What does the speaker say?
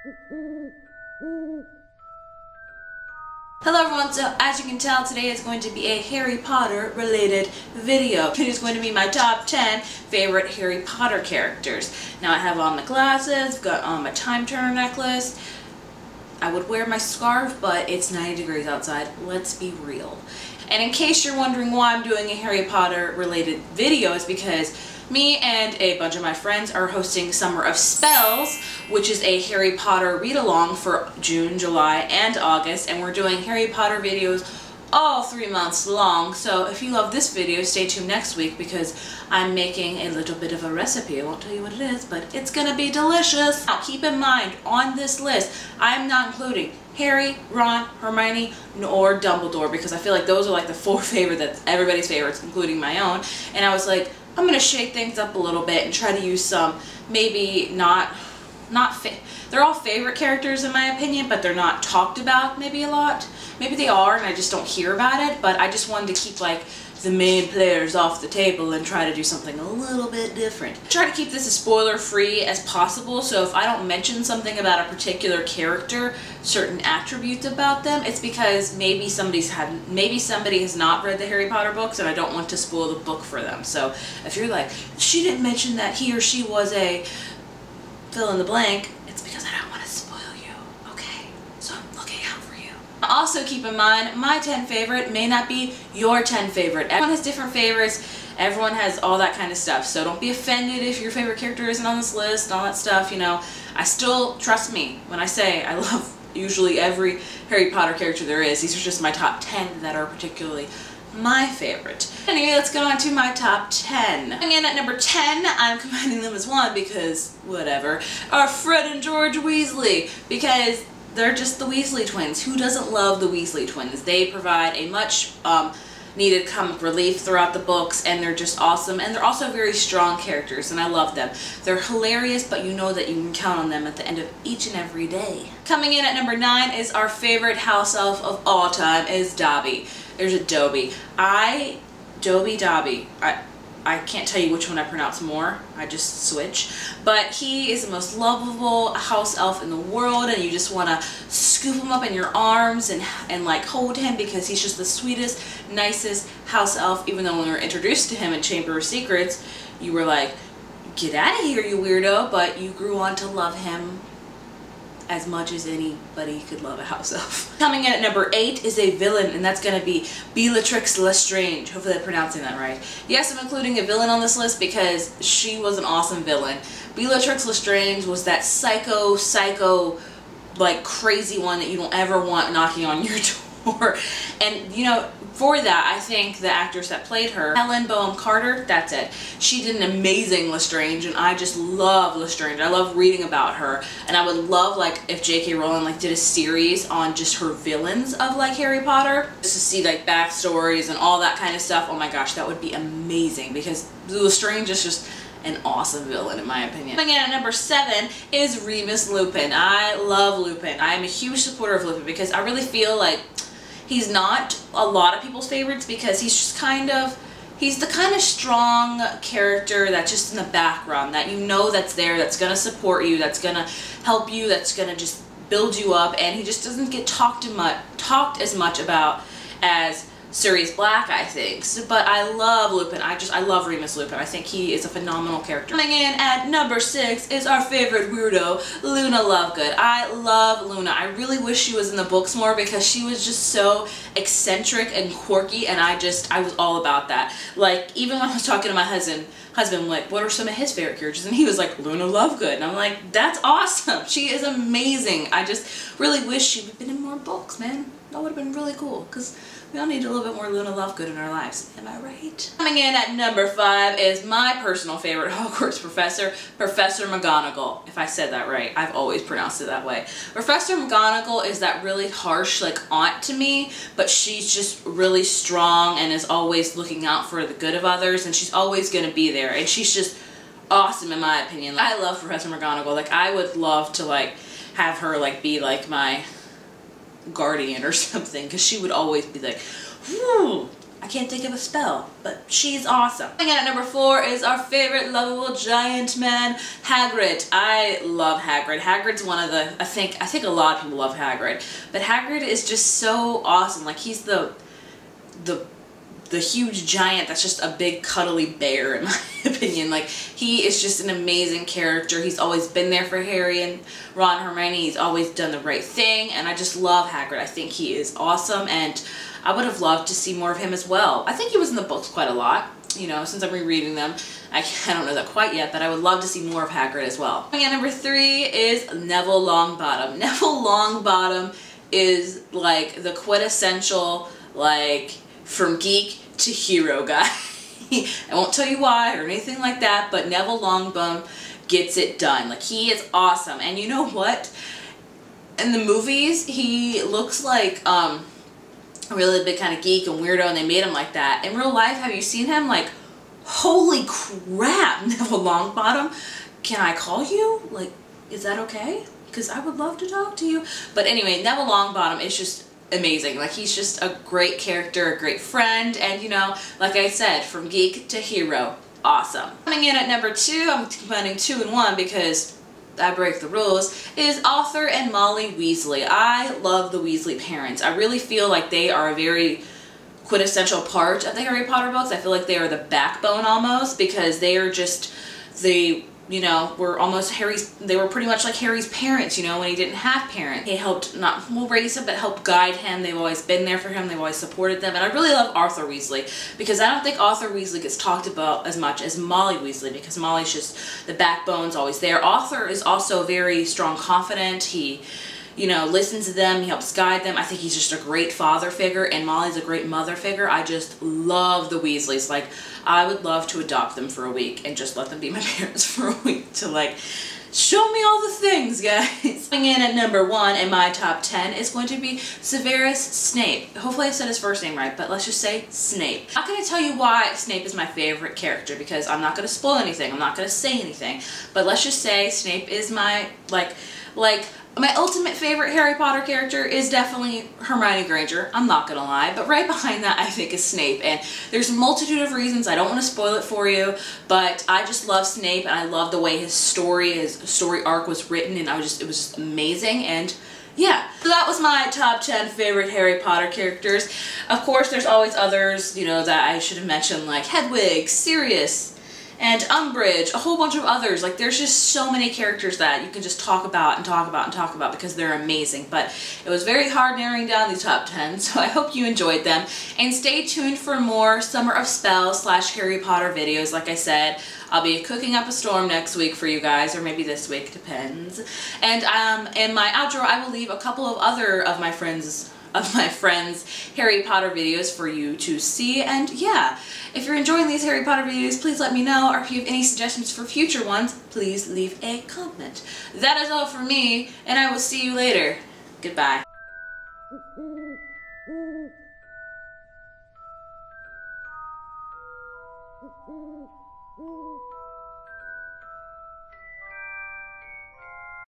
Hello everyone, so as you can tell, today is going to be a Harry Potter related video. It is going to be my top 10 favorite Harry Potter characters. Now I have on the glasses, got on my time turner necklace. I would wear my scarf, but it's 90 degrees outside, let's be real. And in case you're wondering why I'm doing a Harry Potter related video, it's because me and a bunch of my friends are hosting Summer of Spells, which is a Harry Potter read-along for June, July, and August, and we're doing Harry Potter videos all 3 months long. So if you love this video, stay tuned next week because I'm making a little bit of a recipe. I won't tell you what it is, but it's gonna be delicious. Now keep in mind, on this list, I'm not including Harry, Ron, Hermione, or Dumbledore because I feel like those are like the 4 favorites, that's everybody's favorites, including my own. And I was like, I'm gonna shake things up a little bit and try to use some maybe they're all favorite characters in my opinion, but they're not talked about maybe a lot. Maybe they are and I just don't hear about it, but I just wanted to keep like the main players off the table and try to do something a little bit different. Try to keep this as spoiler free as possible, so if I don't mention something about a particular character, certain attributes about them, it's because maybe somebody has not read the Harry Potter books and I don't want to spoil the book for them. So if you're like, she didn't mention that he or she was a fill in the blank, it's because I don't want to spoil you, okay? So I'm looking out for you. Also keep in mind, my 10 favorite may not be your 10 favorite. Everyone has different favorites, everyone has all that kind of stuff, so don't be offended if your favorite character isn't on this list, all that stuff, you know. I still, trust me, when I say I love usually every Harry Potter character there is, these are just my top 10 that are particularly my favorite. Anyway, let's go on to my top 10. Coming in at number 10, I'm combining them as one because whatever, are Fred and George Weasley, because they're just the Weasley Twins. Who doesn't love the Weasley Twins? They provide a much needed comic relief throughout the books, and they're just awesome, and they're also very strong characters, and I love them. They're hilarious, but you know that you can count on them at the end of each and every day. Coming in at number 9 is our favorite house elf of all time, is Dobby. There's a Dobby. Dobby. I can't tell you which one I pronounce more. I just switch. But he is the most lovable house elf in the world, and you just want to scoop him up in your arms and like hold him because he's just the sweetest, nicest house elf. Even though when we were introduced to him in Chamber of Secrets, you were like, get out of here, you weirdo. But you grew on to love him as much as anybody could love a house elf. Coming in at number 8 is a villain, and that's going to be Bellatrix Lestrange. Hopefully I'm pronouncing that right. Yes, I'm including a villain on this list because she was an awesome villain. Bellatrix Lestrange was that psycho, like crazy one that you don't ever want knocking on your door. And you know, for that, I think the actress that played her, Helen Bonham Carter, that's it. She did an amazing Lestrange, and I just love Lestrange. I love reading about her, and I would love like if J.K. Rowling like did a series on just her villains of like Harry Potter, just to see like backstories and all that kind of stuff. Oh my gosh, that would be amazing because Lestrange is just an awesome villain in my opinion. Coming in at number 7 is Remus Lupin. I love Lupin. I am a huge supporter of Lupin because I really feel like he's not a lot of people's favorites because he's just he's the kind of strong character that's just in the background that you know that's there, that's gonna support you, that's gonna help you, that's gonna just build you up, and he just doesn't get talked as much about as Sirius Black, I think. So, but I love Lupin. I love Remus Lupin. I think he is a phenomenal character. Coming in at number 6 is our favorite weirdo, Luna Lovegood. I love Luna. I really wish she was in the books more because she was just so eccentric and quirky, and I was all about that. Like, even when I was talking to my husband, like, what are some of his favorite characters? And he was like, Luna Lovegood. And I'm like, that's awesome. She is amazing. I just really wish she would have been in more books, man. That would have been really cool because we all need a little bit more Luna Lovegood in our lives. Am I right? Coming in at number 5 is my personal favorite Hogwarts professor, Professor McGonagall. If I said that right, I've always pronounced it that way. Professor McGonagall is that really harsh, like, aunt to me, but she's just really strong and is always looking out for the good of others, and she's always going to be there, and she's just awesome in my opinion. I love Professor McGonagall. Like, I would love to, like, have her, like, be, like, my guardian or something, because she would always be like, whoo, I can't think of a spell, but she's awesome. Coming in at number 4 is our favorite lovable giant man, Hagrid. I love Hagrid. Hagrid's one of the, I think a lot of people love Hagrid, but Hagrid is just so awesome. Like, he's the huge giant that's just a big cuddly bear, in my opinion. Like, he is just an amazing character. He's always been there for Harry and Ron and Hermione. He's always done the right thing, and I just love Hagrid. I think he is awesome, and I would have loved to see more of him as well. I think he was in the books quite a lot, you know, since I'm rereading them. I don't know that quite yet, but I would love to see more of Hagrid as well. Coming at number 3 is Neville Longbottom. Neville Longbottom is like the quintessential, like, from geek to hero guy. I won't tell you why or anything like that, but Neville Longbottom gets it done. Like, he is awesome. And you know what? In the movies, he looks like a really big kind of geek and weirdo, and they made him like that. In real life, have you seen him? Like, holy crap, Neville Longbottom. Can I call you? Like, is that okay? Because I would love to talk to you. But anyway, Neville Longbottom is just amazing. Like, he's just a great character, a great friend, and you know, like I said, from geek to hero, awesome. Coming in at number 2, I'm combining 2 and 1 because I break the rules, is Arthur and Molly Weasley. I love the Weasley parents. I really feel like they are a very quintessential part of the Harry Potter books. I feel like they are the backbone almost, because they are just, you know, were almost they were pretty much like Harry's parents, you know, when he didn't have parents. They helped not raise him, but helped guide him. They've always been there for him. They've always supported them. And I really love Arthur Weasley, because I don't think Arthur Weasley gets talked about as much as Molly Weasley, because Molly's just, the backbone's always there. Arthur is also very strong, confident. He, you know, listens to them, he helps guide them. I think he's just a great father figure, and Molly's a great mother figure. I just love the Weasleys. Like, I would love to adopt them for a week and just let them be my parents for a week to, like, show me all the things, guys. Coming in at number 1 in my top 10 is going to be Severus Snape. Hopefully I said his first name right, but let's just say Snape. I'm not going to tell you why Snape is my favorite character, because I'm not going to spoil anything. I'm not going to say anything. But let's just say Snape is my, my ultimate favorite Harry Potter character is definitely Hermione Granger. I'm not gonna lie, but right behind that I think is Snape, and there's a multitude of reasons. I don't want to spoil it for you, but I just love Snape, and I love the way his story arc was written, and it was just amazing. And yeah, so that was my top 10 favorite Harry Potter characters. Of course, there's always others, you know, that I should have mentioned, like Hedwig, Sirius, and Umbridge, a whole bunch of others. Like, there's just so many characters that you can just talk about and talk about and talk about because they're amazing. But it was very hard narrowing down these top 10, so I hope you enjoyed them. And stay tuned for more Summer of Spells / Harry Potter videos. Like I said, I'll be cooking up a storm next week for you guys, or maybe this week, depends. And in my outro, I will leave a couple of other of my friends' Harry Potter videos for you to see. And yeah, if you're enjoying these Harry Potter videos, please let me know, or if you have any suggestions for future ones, please leave a comment. That is all from me, and I will see you later. Goodbye.